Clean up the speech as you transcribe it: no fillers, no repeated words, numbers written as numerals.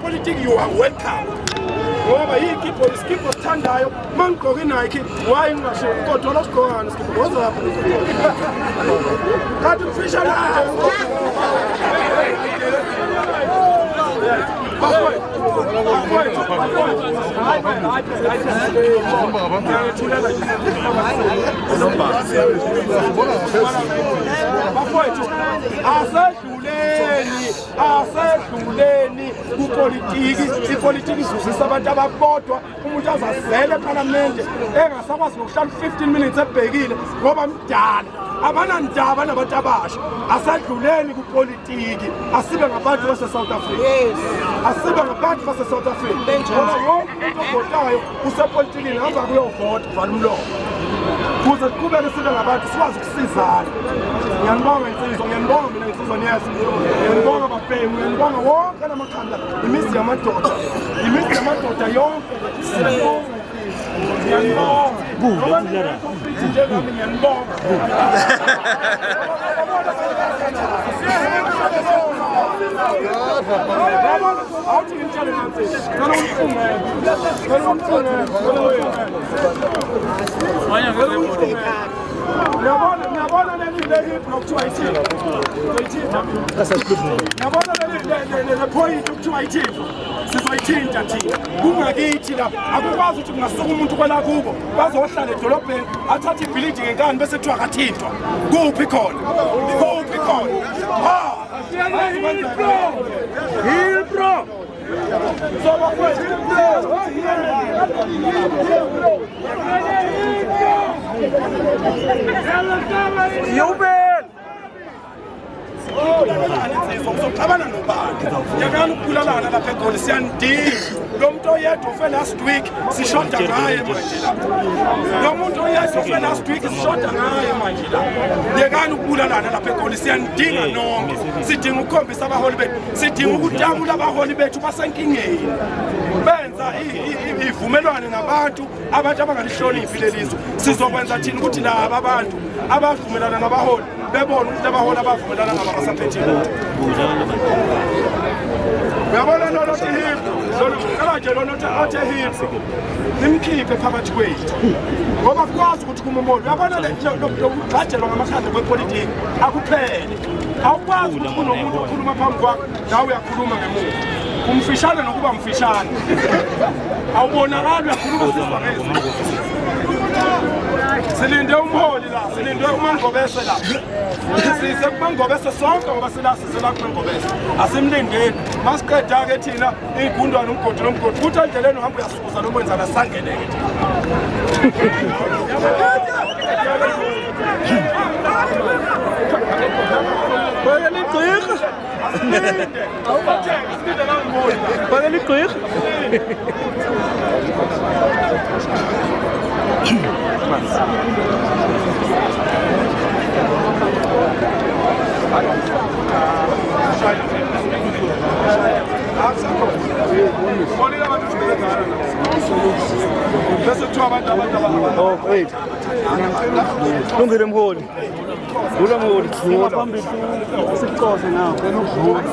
Politics, you are welcome. Ngoba yikhipho iskipho sithandayo mangigqoka iNike why ngingasho kodwa losigqokana iskipho wozapha kanti mfisha la asedluleni kupolitiki ipolitiki izuzisa abantu ababodwa umuntu azazele eParliament engasakwazi nokuhlala 15 minutes ebhekile ngoba mdala abanandaba nabantu abasha asedluleni kupolitiki asibe ngabantu base South Africa asibe ngabantu base South Africa ngoba wonke umuntu ovotayo usepolitikini hamba kuyovota vala umlomo kuze kubeke sibe ngabantu sikwazi ukusizana. Ngiyanibonga insizwa, ngiyanibonga mina insizwa niyasi, ngiyanibonga bafemu, ngiyanibonga wonke lamakhanda imizi yamadoda yonke siyabonga. Ngiyanibonga njengami ngiyanibonga. Awuthi ngitshele nathi ngicela Ngiyabona leli kuthiwa yithini. Ngiyabona le point kuthiwa yithini. Sizoyithinta thina. Kungakithi la akukwazi ukuthi kungasuka umuntu kwela kubo bazohlala edolobheni athathe ibuilding enkani bese kuthiwa kathintwa. Kuphi khona? Ha! Hill bro. Uzoxabana nobani yakani ukubulalana lapha eGoli siyanidinga lo muntu oyedwa ofe last week sishoda ngaye manje la lo muntu oyedwa ofe last week sishoda ngaye manje la yakani ukubulalana lapha eGoli siyanidinga nonke sidinga ukukhombisa abaholi bethu sidinga ukutamula abaholi bethu basenkingeni benza ivumelwano nabantu abangalihloniphi lelizwe sizokwenza thina ukuthi laba abantu abavumelana nabaholi bebona ukuthi abaholi abavumelana ngabasaphethe uyabona lo nothi kanje lo nothi athe hipho nimkhiphe phakathi kwethu ngoba kwazi ukuthi kumomoli uyabona le ukugxajelwa ngamakhanda kwepolitiki akuphele awukwazi ukuthi kunomuntu okhuluma phambi kwakho nawe uyakhuluma ngemuva umfishane nokuba mfishane awubonakala uyakhuluma sizwa ngezwi silinde umholi la silinde uMangobese la sise kuMangobese sonke ngoba silasizela kuMangobese asimlindeni masiqeda ke thina igundwana umgodi nomgodi kuthi endleleni uhamba uyasukuza lo mwenza la sangeneke Oh, wait. Lungile mholi. Ula mholi. Phambili sikuqoze nawo. Ukuvula.